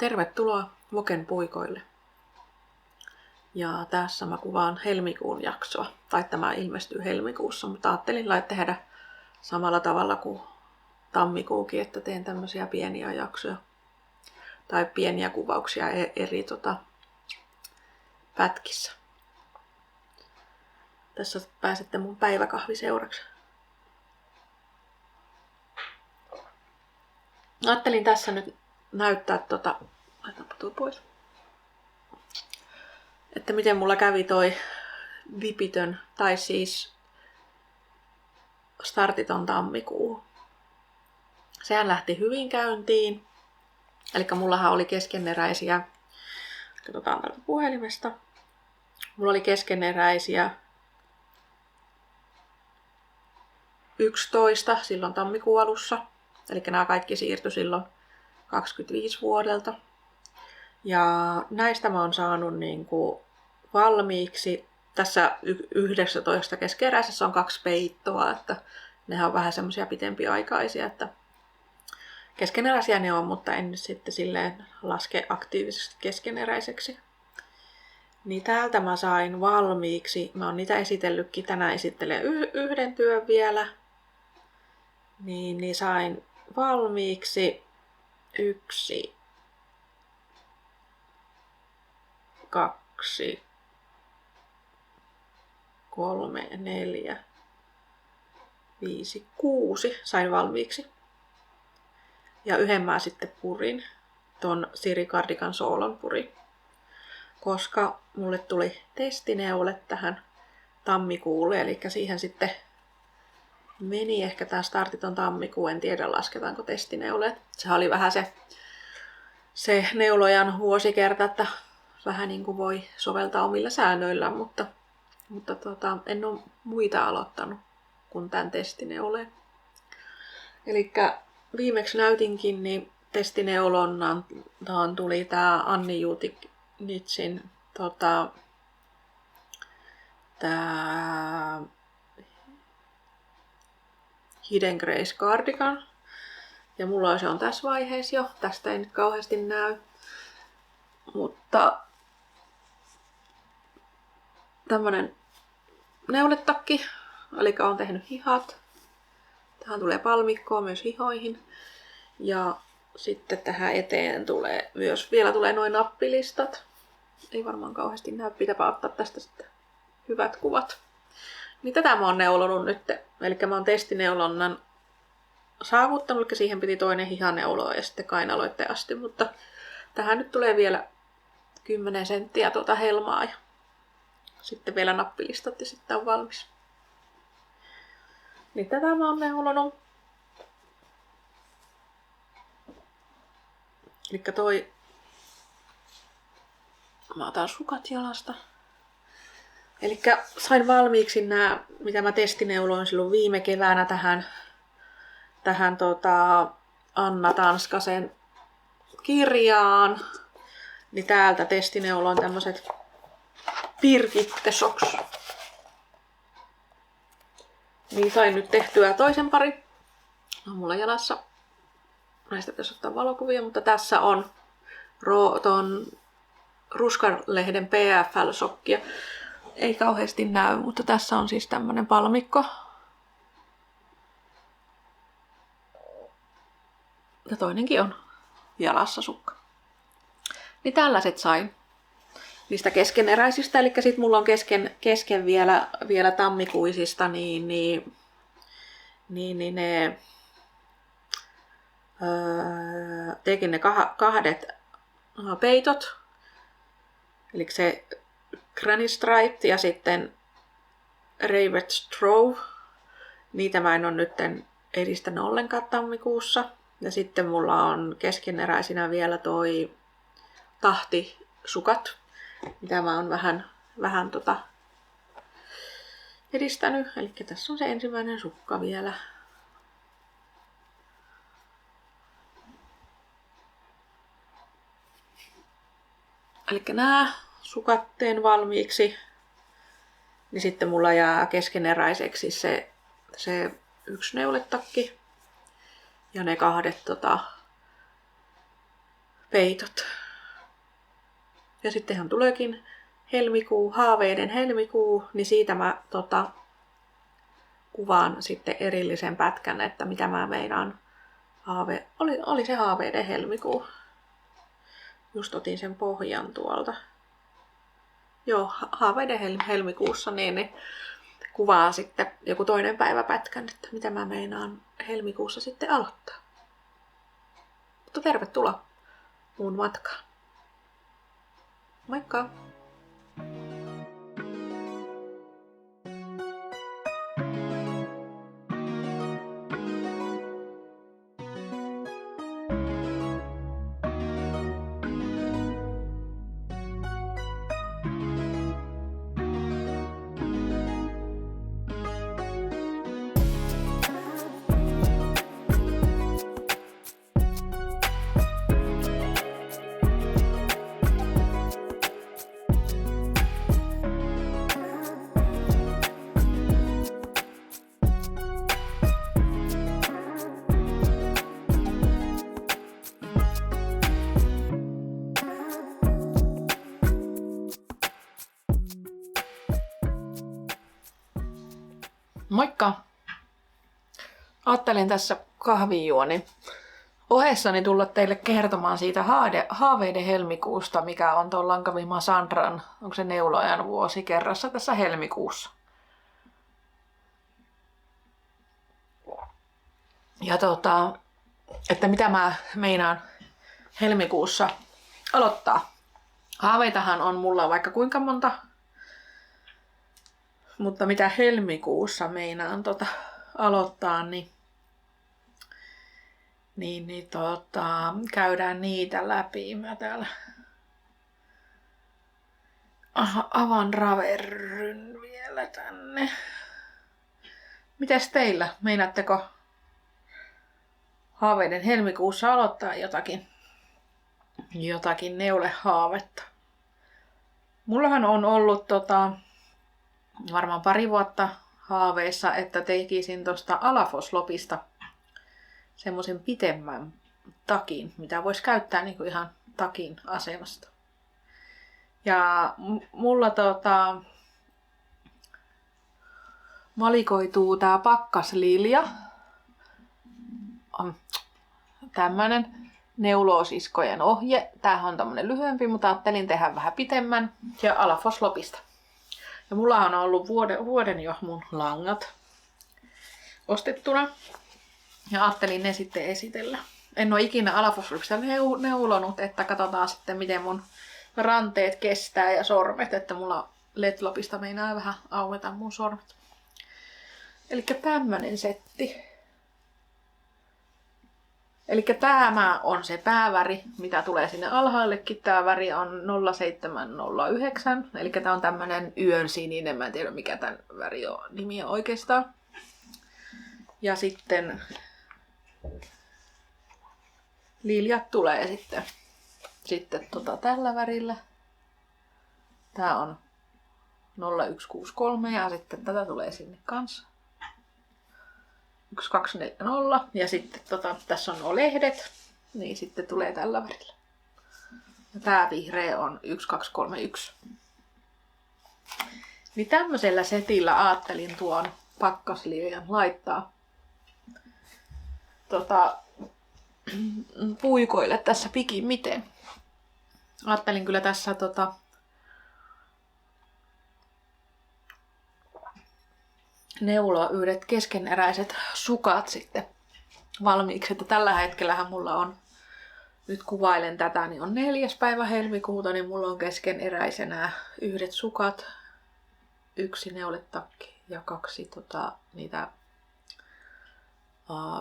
Tervetuloa Voken puikoille. Ja tässä mä kuvaan helmikuun jaksoa. Tai tämä ilmestyy helmikuussa, mutta ajattelin tehdä samalla tavalla kuin tammikuukin, että teen tämmöisiä pieniä jaksoja. Tai pieniä kuvauksia eri pätkissä. Tässä pääsette mun päiväkahviseuraksi. Ajattelin tässä nyt näyttää laitaanpa tuo pois. Että miten mulla kävi toi vipitön, tai siis startiton tammikuu. Sehän lähti hyvin käyntiin. Eli mullahan oli keskeneräisiä, katsotaan täältä puhelimesta. Mulla oli keskeneräisiä 11 silloin tammikuun alussa. Eli nämä kaikki siirtyi silloin 25 vuodelta. Ja näistä mä oon saanut valmiiksi. Tässä 11 keskeneräisessä on 2 peittoa, että nehän on vähän semmoisia pitempiaikaisia, että keskeneräisiä ne on, mutta en nyt sitten silleen laske aktiivisesti keskeneräiseksi. Niin täältä mä sain valmiiksi, mä oon niitä esitellytkin, tänään esittelen yhden työn vielä. Niin sain valmiiksi 1, 2, 3, 4, 5, 6 sain valmiiksi. Ja yhden mä sitten purin, ton Siri Cardigan Soolon purin. Koska mulle tuli testineule tähän tammikuulle, eli siihen sitten meni ehkä tää startiton tammikuu, en tiedä lasketaanko testineule. Sehän oli vähän se neulojan vuosikerta, että vähän niin kuin voi soveltaa omilla säännöillä, mutta en ole muita aloittanut kuin tämän testineuleen. Elikkä viimeksi näytinkin, niin testineulonnan tuli tää Anni Jutiknitsin tää Hidden Grace Cardigan. Ja mulla se on tässä vaiheessa jo. Tästä ei nyt kauheasti näy. Mutta tämmönen neuletakki. Eli on tehnyt hihat. Tähän tulee palmikkoa myös hihoihin. Ja sitten tähän eteen vielä tulee noin nappilistat. Ei varmaan kauheasti näy. Pitääpä ottaa tästä sitten hyvät kuvat. Niin tätä mä oon neulonut nyt. Eli mä oon testineulonnan saavuttanut, eli siihen piti toinen hihaneuloa ja sitten kainaloitteen asti, mutta tähän nyt tulee vielä 10 senttiä helmaa ja sitten vielä nappilistat ja sitten on valmis. Niin tätä mä oon neulonut. Elikkä mä otan sukat jalasta. Elikkä sain valmiiksi nämä, mitä mä testineuloin silloin viime keväänä tähän Anna Tanskasen kirjaan. Niin täältä testineuloin tämmöset Birgitte Socks. Niin sain nyt tehtyä toisen pari. On mulla jalassa. Näistä pitäisi ottaa valokuvia, mutta tässä on ton Ruskanlehden PFL-sokkia. Ei kauheasti näy, mutta tässä on siis tämmönen palmikko. Ja toinenkin on jalassa sukka. Niin tällaiset sain niistä keskeneräisistä. Eli sit mulla on kesken vielä tammikuisista, niin ne tekin ne 2 peitot. Eli se Granny Striped ja sitten Ravet Strove. Niitä mä en ole nyt edistänyt ollenkaan tammikuussa. Ja sitten mulla on keskeneräisinä vielä toi tahtisukat, mitä mä oon vähän edistänyt. Eli tässä on se ensimmäinen sukka vielä. Eli nämä sukat teen valmiiksi. Niin sitten mulla jää keskeneräiseksi se 1 neuletakki. Ja ne 2 peitot. Ja sittenhän tuleekin helmikuu, haaveiden helmikuu, niin siitä mä kuvaan sitten erillisen pätkän, että mitä mä meinaan. Oli se haaveiden helmikuu. Just otin sen pohjan tuolta. Joo, haaveiden helmikuussa niin kuvaan sitten joku toinen päivä pätkän, että mitä mä meinaan helmikuussa sitten aloittaa. Mutta tervetuloa mun matkaan. Moikka! Moikka! Ajattelin tässä kahvinjuoni ohessani tulla teille kertomaan siitä haaveiden helmikuusta, mikä on tuon Lankavihma Sandran, onko se neulojan vuosi kerrassa tässä helmikuussa. Ja että mitä mä meinaan helmikuussa aloittaa. Haaveitahan on mulla vaikka kuinka monta. Mutta mitä helmikuussa meinaan aloittaa, niin käydään niitä läpi. Mä täällä avan Ravelryn vielä tänne. Mitäs teillä? Meinaatteko haaveiden helmikuussa aloittaa jotakin neulehaavetta? Mullahan on ollut varmaan pari vuotta haaveissa, että tekisin tuosta Alafoslopista semmoisen pitemmän takin, mitä voisi käyttää niin kuin ihan takin asemasta. Ja mulla valikoituu tää Pakkaslilja. Tämmönen neuloosiskojen ohje. Tämähän on tämmönen lyhyempi, mutta ajattelin tehdä vähän pitemmän. Ja Alafoslopista. Ja mulla on ollut vuoden jo mun langat ostettuna. Ja ajattelin ne sitten esitellä. En ole ikinä Alafoslopista neulonut, että katsotaan sitten miten mun ranteet kestää ja sormet. Että mulla LED-lopista meinaa vähän aueta mun sormet. Elikkä tämmönen setti. Elikkä tämä on se pääväri, mitä tulee sinne alhaallekin. Tämä väri on 0709. Elikkä tää on tämmönen yön sininen. Mä en tiedä mikä tämän väri on nimi oikeastaan. Ja sitten liljat tulee sitten tällä värillä. Tää on 0163 ja sitten tätä tulee sinne kanssa. 1240 ja sitten tässä on nuo lehdet, niin sitten tulee tällä värillä. Ja tää vihreä on 1231. Niin tämmöisellä setillä ajattelin tuon Pakkasliljan laittaa puikoille tässä pikimmiten. Ajattelin kyllä tässä neuloa yhdet keskeneräiset sukat sitten valmiiksi. Että tällä hetkellähän mulla on, nyt kuvailen tätä, niin on 4. päivä helmikuuta, niin mulla on keskeneräisenä yhdet sukat, 1 neuletakki ja 2 niitä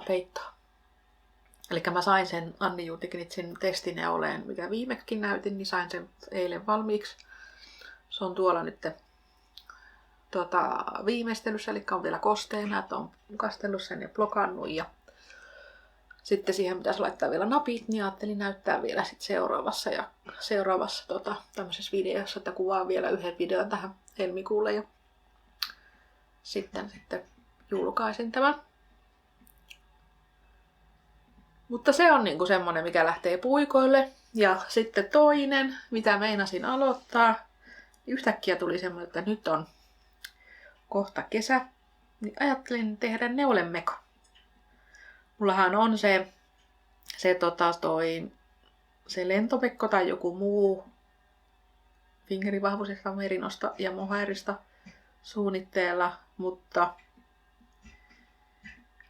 peittoa. Eli mä sain sen Anni Jutiknitsin testineuleen, mikä viimekin näytin, niin sain sen eilen valmiiksi. Se on tuolla nyt viimeistelyssä, eli on vielä kosteena, että on kastellut sen ja blokannut. Ja sitten siihen pitäisi laittaa vielä napit, niin ajattelin näyttää vielä sit seuraavassa tämmöisessä videossa, että kuvaan vielä yhden videon tähän helmikuulle ja sitten julkaisen tämän. Mutta se on niinku semmonen, mikä lähtee puikoille. Ja sitten toinen, mitä meinasin aloittaa, yhtäkkiä tuli semmoinen, että nyt on kohta kesä, niin ajattelin tehdä neulemeko. Mullahan on se lentomekko tai joku muu fingerivahvuisesta merinosta ja mohairista suunnitteella, mutta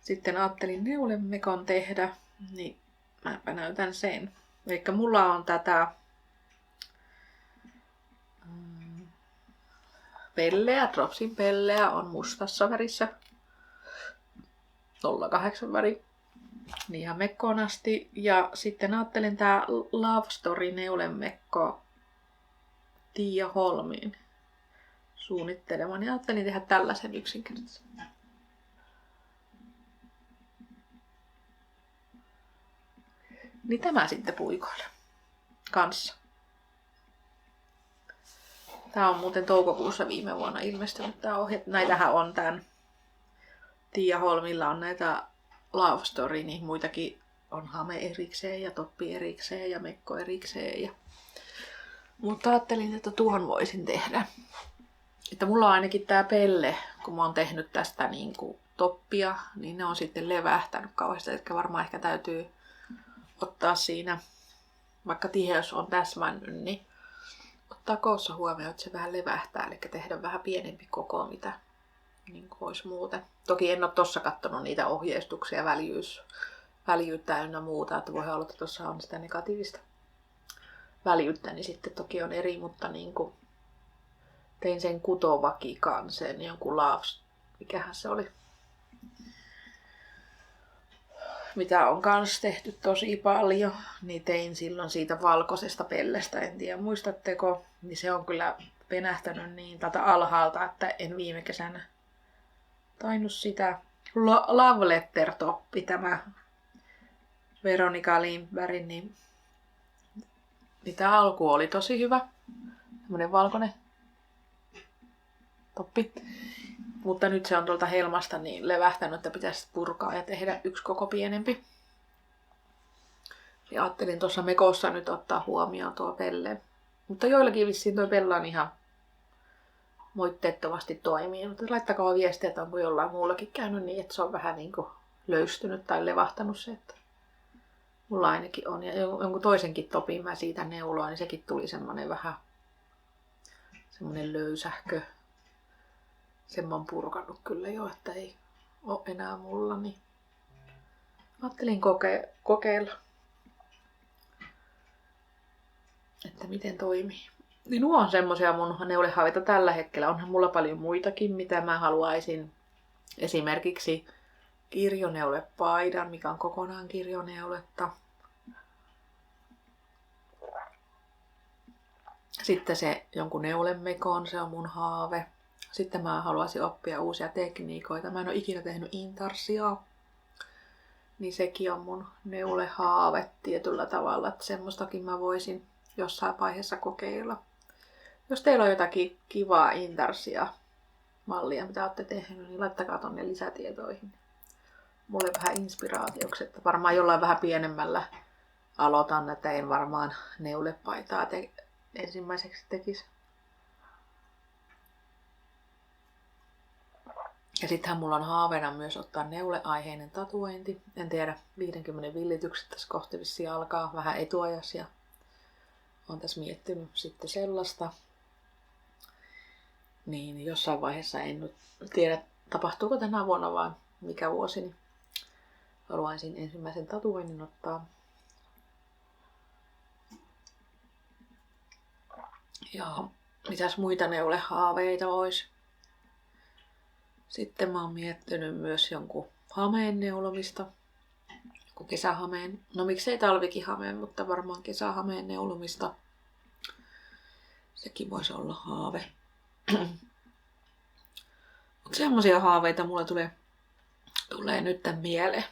sitten ajattelin neulemekon tehdä, niin mäpä näytän sen. Eli mulla on tätä pelleä, Dropsin pelleä on mustassa värissä, 08 väri, niin ihan mekkoon asti. Ja sitten ajattelin tää Love Story neulemekko Tiia Holmiin suunnittelemaan. Ja ajattelin tehdä tällaisen yksinkertaisen. Niin tämä sitten puikoille kanssa. Tää on muuten toukokuussa viime vuonna ilmestynyt tää ohje. Näitähän on tän Tiia Holmilla on näitä Love Story, niin muitakin on hame erikseen ja toppi erikseen ja mekko erikseen. Mutta ajattelin, että tuon voisin tehdä. Että mulla on ainakin tää pelle, kun mä oon tehnyt tästä niinku toppia, niin ne on sitten levähtänyt kauheasti. Eli varmaan ehkä täytyy ottaa siinä, vaikka tiheys on täsmännyt, niin ottaa koossa huomioon, että se vähän levähtää. Eli tehdä vähän pienempi koko, mitä niin olisi muuten. Toki en ole tossa katsonut niitä ohjeistuksia, väljyyttä ynnä muuta, että voi olla, että tuossa on sitä negatiivista väljyyttä, niin sitten toki on eri, mutta niin kuin tein sen kutovakikan, sen jonkun Loves, mikähän se oli, mitä on kans tehty tosi paljon, niin tein silloin siitä valkoisesta pellestä, en tiedä muistatteko, niin se on kyllä penähtänyt niin tätä alhaalta, että en viime kesänä tainnut sitä Love Letter toppi, tämä Veronika Lindbergin, niin tämä alku oli tosi hyvä. Tämmönen valkoinen toppi. Mutta nyt se on tuolta helmasta niin levähtänyt, että pitäisi purkaa ja tehdä yksi koko pienempi. Ja ajattelin tuossa mekossa nyt ottaa huomioon tuo pelle. Mutta joillakin vissiin tuo pelle on ihan moitteettomasti toimii. Mutta laittakaa viestiä, että onko jollain muullakin käynyt niin, että se on vähän niin kuin löystynyt tai levahtanut se. Että mulla ainakin on. Ja jonkun toisenkin topin mä siitä neuloin, niin sekin tuli semmonen vähän semmonen löysähkö. Sen mä oon purkanut kyllä jo, että ei ole enää mulla. Niin ajattelin kokeilla, että miten toimii. Niin nuo on semmosia mun neulehaaveita tällä hetkellä. Onhan mulla paljon muitakin, mitä mä haluaisin. Esimerkiksi kirjoneulepaidan, mikä on kokonaan kirjoneuletta. Sitten se jonkun neulemekon, se on mun haave. Sitten mä haluaisin oppia uusia tekniikoita. Mä en ole ikinä tehnyt intarsiaa. Niin sekin on mun neulehaave tietyllä tavalla. Että semmoistakin mä voisin jossain vaiheessa kokeilla. Jos teillä on jotakin kivaa intarsia mallia, mitä olette tehneet, niin laittakaa tonne lisätietoihin. Mulle vähän inspiraatioksi, että varmaan jollain vähän pienemmällä aloitan, että en varmaan neulepaitaa ensimmäiseksi tekisi. Ja sittenhän mulla on haaveena myös ottaa neuleaiheinen tatuointi. En tiedä, 50 villitykset tässä kohti vissiin alkaa vähän etuajas ja olen tässä miettinyt sitten sellaista. Niin jossain vaiheessa en nyt tiedä, tapahtuuko tänä vuonna vai mikä vuosi, niin haluaisin ensimmäisen tatuoinnin ottaa. Ja mitäs muita neulehaaveita olisi? Sitten mä oon miettinyt myös jonkun hameen neulomista. Joku kesähameen. No miksei talvikin hameen, mutta varmaan kesähameen neulomista. Sekin voisi olla haave. Mutta semmosia haaveita mulle tulee nyt mieleen.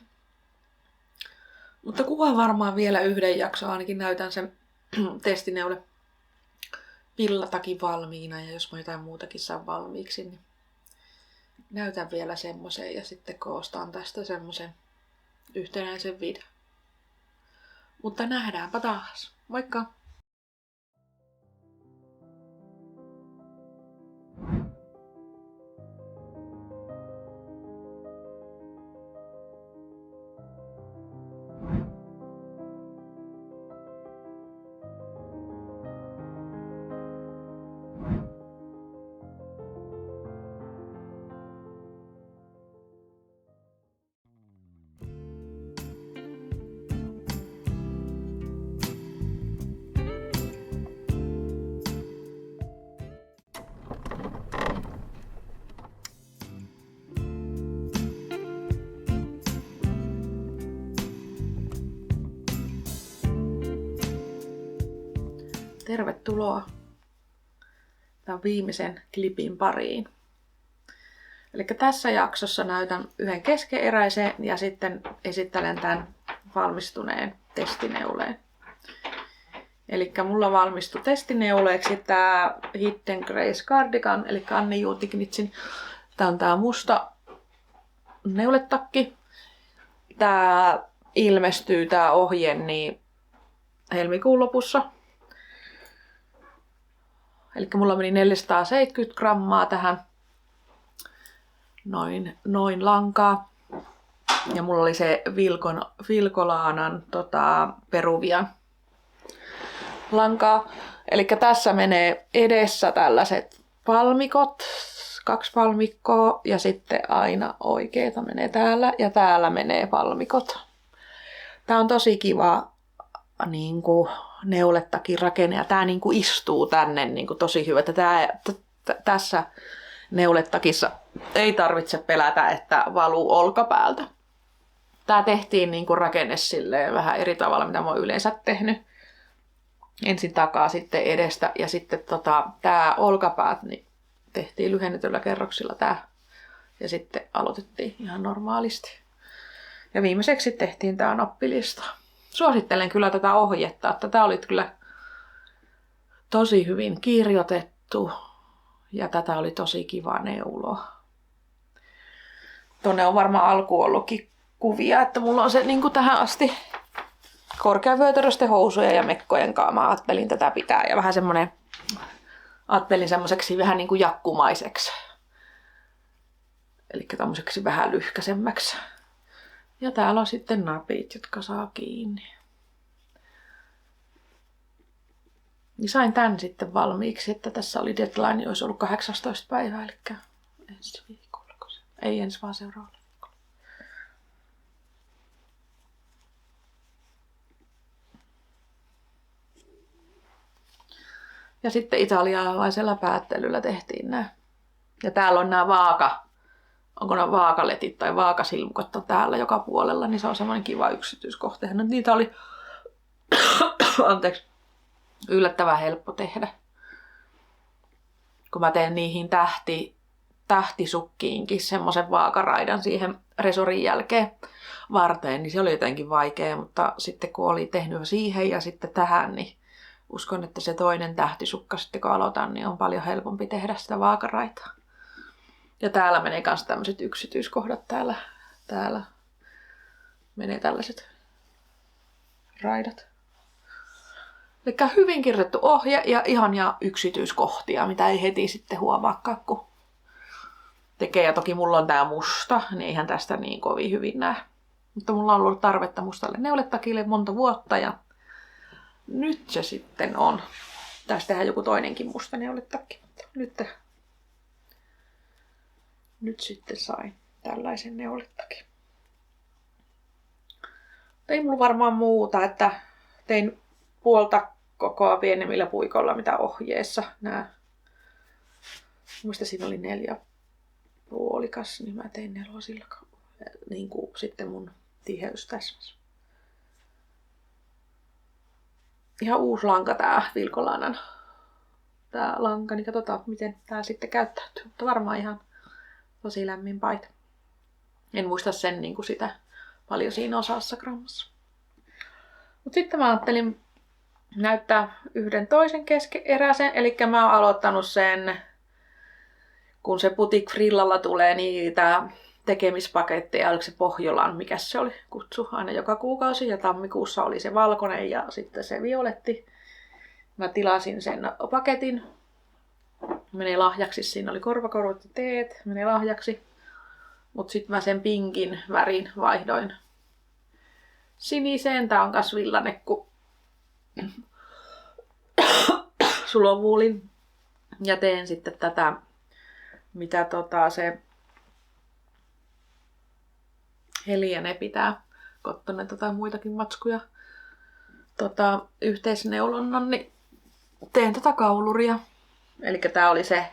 Mutta kuvaan varmaan vielä yhden jakson. Ainakin näytän sen testineule villatakin valmiina. Ja jos mä jotain muutakin saan valmiiksi, niin näytän vielä semmoisen ja sitten koostaan tästä semmoisen yhtenäisen videon. Mutta nähdäänpä taas. Moikka! Tervetuloa tämän viimeisen klipin pariin. Eli tässä jaksossa näytän yhden keskeeräisen ja sitten esittelen tämän valmistuneen testineuleen. Eli mulla valmistui testineuleeksi tämä Hidden Grace Cardigan, eli Anni Juutiknitsin. Tämä on tämä musta neuletakki. Tämä ilmestyy tämä ohje niin helmikuun lopussa. Eli mulla meni 470 grammaa tähän noin lankaa. Ja mulla oli se Vilcolaanan Peruvian lankaa. Eli tässä menee edessä tällaiset palmikot, 2 palmikkoa ja sitten aina oikeita menee täällä ja täällä menee palmikot. Tää on tosi kiva niinku neuletakin rakenne ja tää niinku istuu tänne niinku tosi hyvä. Tässä neuletakissa ei tarvitse pelätä, että valuu olkapäältä. Tää tehtiin niinku rakenne silleen vähän eri tavalla, mitä mä oon yleensä tehnyt. Ensin takaa, sitten edestä ja sitten tää olkapäät niin tehtiin lyhennetyllä kerroksilla tää. Ja sitten aloitettiin ihan normaalisti. Ja viimeiseksi tehtiin tää nappilista. Suosittelen kyllä tätä ohjetta, että tätä oli kyllä tosi hyvin kirjoitettu ja tätä oli tosi kiva neuloa. Tuonne on varmaan alkuun ollutkin kuvia, että mulla on se niin kuin tähän asti korkeavyötäröisten housuja ja mekkojen kanssa. Mä ajattelin tätä pitää ja vähän ajattelin semmoiseksi vähän niin kuin jakkumaiseksi. Eli tommoseksi vähän lyhkäisemmäksi. Ja täällä on sitten napit, jotka saa kiinni. Niin sain tän sitten valmiiksi, että tässä oli deadline, olisi ollut 18 päivää, eli ensi viikolla. Ei ensi vaan seuraavalla viikolla. Ja sitten italialaisella päättelyllä tehtiin nämä. Ja täällä on nämä onko nämä vaakaletit tai vaakasilmukot on täällä joka puolella, niin se on semmoinen kiva yksityiskohta. Niitä oli yllättävän helppo tehdä. Kun mä teen niihin tähtisukkiinkin semmoisen vaakaraidan siihen resorin jälkeen varteen, niin se oli jotenkin vaikea, mutta sitten kun oli tehnyt siihen ja sitten tähän, niin uskon, että se toinen tähtisukka sitten kun aloitan, niin on paljon helpompi tehdä sitä vaakaraitaa. Ja täällä menee myös tämmöiset yksityiskohdat. Täällä menee tällaiset raidat. Eli hyvin kirjoitettu ohje ja ihania yksityiskohtia, mitä ei heti sitten huomaakaan, kun tekee. Ja toki mulla on tää musta, niin eihän tästä niin kovin hyvin näe. Mutta mulla on ollut tarvetta mustalle neuletakille monta vuotta ja nyt se sitten on. Tästä tehdään joku toinenkin musta neuletakki. Nyt sitten sain tällaisen neuletakin. Ei mulla varmaan muuta, että tein puolta kokoa pienemmillä puikoilla mitä ohjeessa. Muista siinä oli 4 puolikas, niin mä tein 4 niin kuin sitten mun tiheys täsmäs. Ihan uusi lanka tää Vilcolaanan tää lanka, niin katsotaan miten tää sitten käyttäytyy. Mutta varmaan ihan tosi lämmin paita. En muista sen niin kuin sitä paljon siinä osassa grammassa. Mutta sitten mä ajattelin näyttää yhden toisen keskeeräisen. Eli mä oon aloittanut sen, kun se Boutique Frillalla tulee niitä tekemispaketteja, oliko se Pohjolan, mikä se oli, kutsu aina joka kuukausi. Ja tammikuussa oli se valkoinen ja sitten se violetti. Mä tilasin sen paketin. Menee lahjaksi, siinä oli korvakorut ja teet, menee lahjaksi. Mut sit mä sen pinkin värin vaihdoin siniseen. Tää on kas villainen kuin sulovuulin. Ja teen sitten tätä, mitä se Heliäne pitää. Kottonen muitakin matskuja. Yhteisneulonnan, niin teen tätä kauluria. Eli tää oli se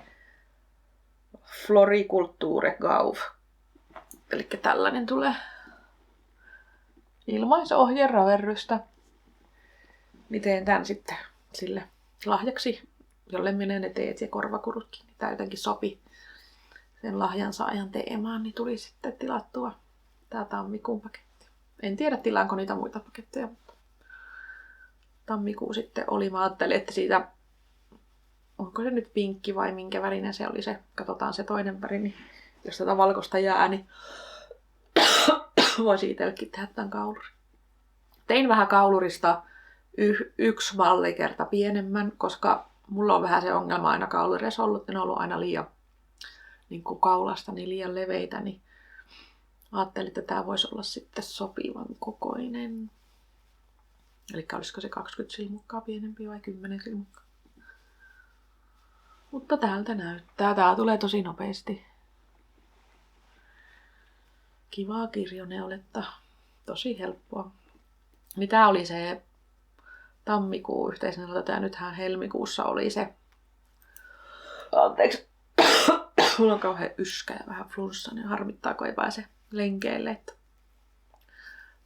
Floriculture Gauve. Eli tällainen tulee ilmaisohje Ravelrystä. Niin teen tän sitten sille lahjaksi, jolle menee ne teet ja korvakurutkin. Niin tää jotenkin sopi sen lahjan saajan teemaan, niin tuli sitten tilattua tää tammikuun paketti. En tiedä tilaanko niitä muita paketteja, mutta tammikuu sitten oli. Mä ajattelin, että siitä, onko se nyt pinkki vai minkä värinen se oli se, katsotaan se toinen väri, niin jos tätä valkoista jää, niin voisi itsellekin tehdä tämän kaulurin. Tein vähän kaulurista yksi malli kerta pienemmän, koska mulla on vähän se ongelma aina kaulureissa ollut, että ne on ollut aina liian niin kuin kaulasta niin liian leveitä, niin ajattelin, että tämä voisi olla sitten sopivan kokoinen. Eli olisiko se 20 silmukkaa pienempi vai 10 silmukkaa. Mutta täältä näyttää. Tää tulee tosi nopeasti. Kivaa kirjoneuletta. Tosi helppoa. Niin tää oli se tammikuu yhteisneulonta ja nythän helmikuussa oli se. Anteeksi. Mulla on kauhean yskä ja vähän flunssa, niin harmittaa, kun ei pääse lenkeille. Että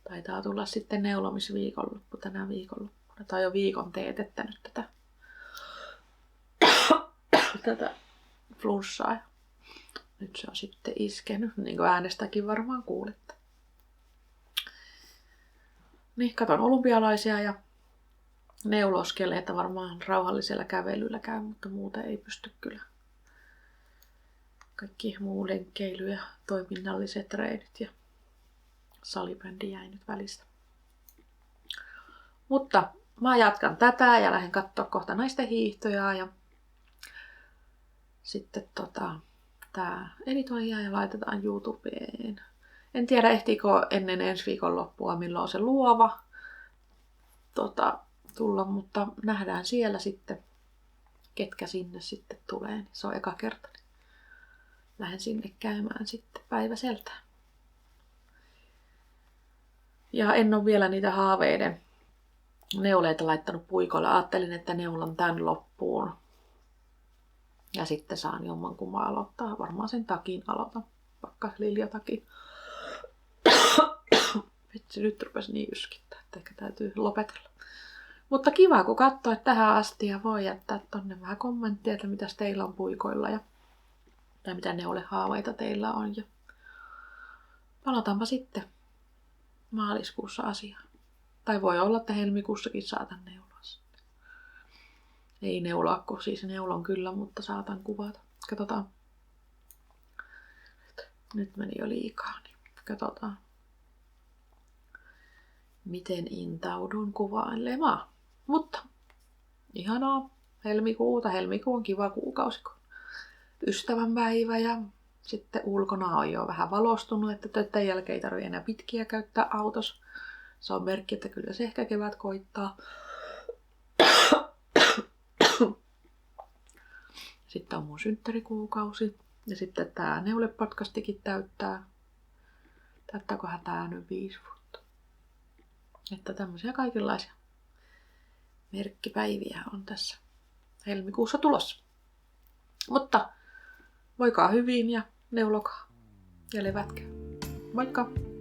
taitaa tulla sitten neulomisviikonloppu tänä viikonloppuna. Tai jo viikon teetettänyt tätä flunssaa. Nyt se on sitten iskenyt, niin kuin äänestäkin varmaan kuulette. Niin, katon olympialaisia ja neuloskeleita varmaan rauhallisella kävelyllä käy, mutta muuten ei pysty kyllä. Kaikki muu lenkkeily ja toiminnalliset treenit ja salibändi jäi nyt välistä. Mutta mä jatkan tätä ja lähden katsoa kohta naisten hiihtoja ja sitten tää editoidaan ja laitetaan YouTubeen. En tiedä ehtiikö ennen ensi viikon loppua milloin se luova tulla, mutta nähdään siellä sitten, ketkä sinne sitten tulee. Niin se on eka kerta. Lähden sinne käymään sitten päiväseltään. Ja en ole vielä niitä haaveiden neuleita laittanut puikoille. Ajattelin, että neulan tän loppuun. Ja sitten saan jommankumman aloittaa. Varmaan sen takin aloitan. Vaikka Lilja-takin. Vitsi, nyt rupesi niin yskittää, että ehkä täytyy lopetella. Mutta kiva, kun katsoit tähän asti ja voi jättää tonne vähän kommenttia, että mitäs teillä on puikoilla ja tai mitä neulehaaveita teillä on. Ja palataanpa sitten maaliskuussa asiaan. Tai voi olla, että helmikuussakin saatan neuloa. Ei neuloa, kun siis neulon kyllä, mutta saatan kuvata. Katsotaan. Nyt meni jo liikaa, niin katsotaan. Miten intaudun kuvailemaan. Mutta ihanaa helmikuuta. Helmikuu on kiva kuukausi, kun ystävänpäivä ja sitten ulkona on jo vähän valostunut, että töiden jälkeen ei tarvitse enää pitkiä käyttää autossa. Se on merkki, että kyllä se ehkä kevät koittaa. Sitten on mun synttärikuukausi ja sitten tää neulepodcastikin täyttää. Täyttääköhän tää nyt 5 vuotta. Että tämmöisiä kaikenlaisia merkkipäiviä on tässä helmikuussa tulossa. Mutta voikaa hyvin ja neulokaa ja levätkää. Moikka!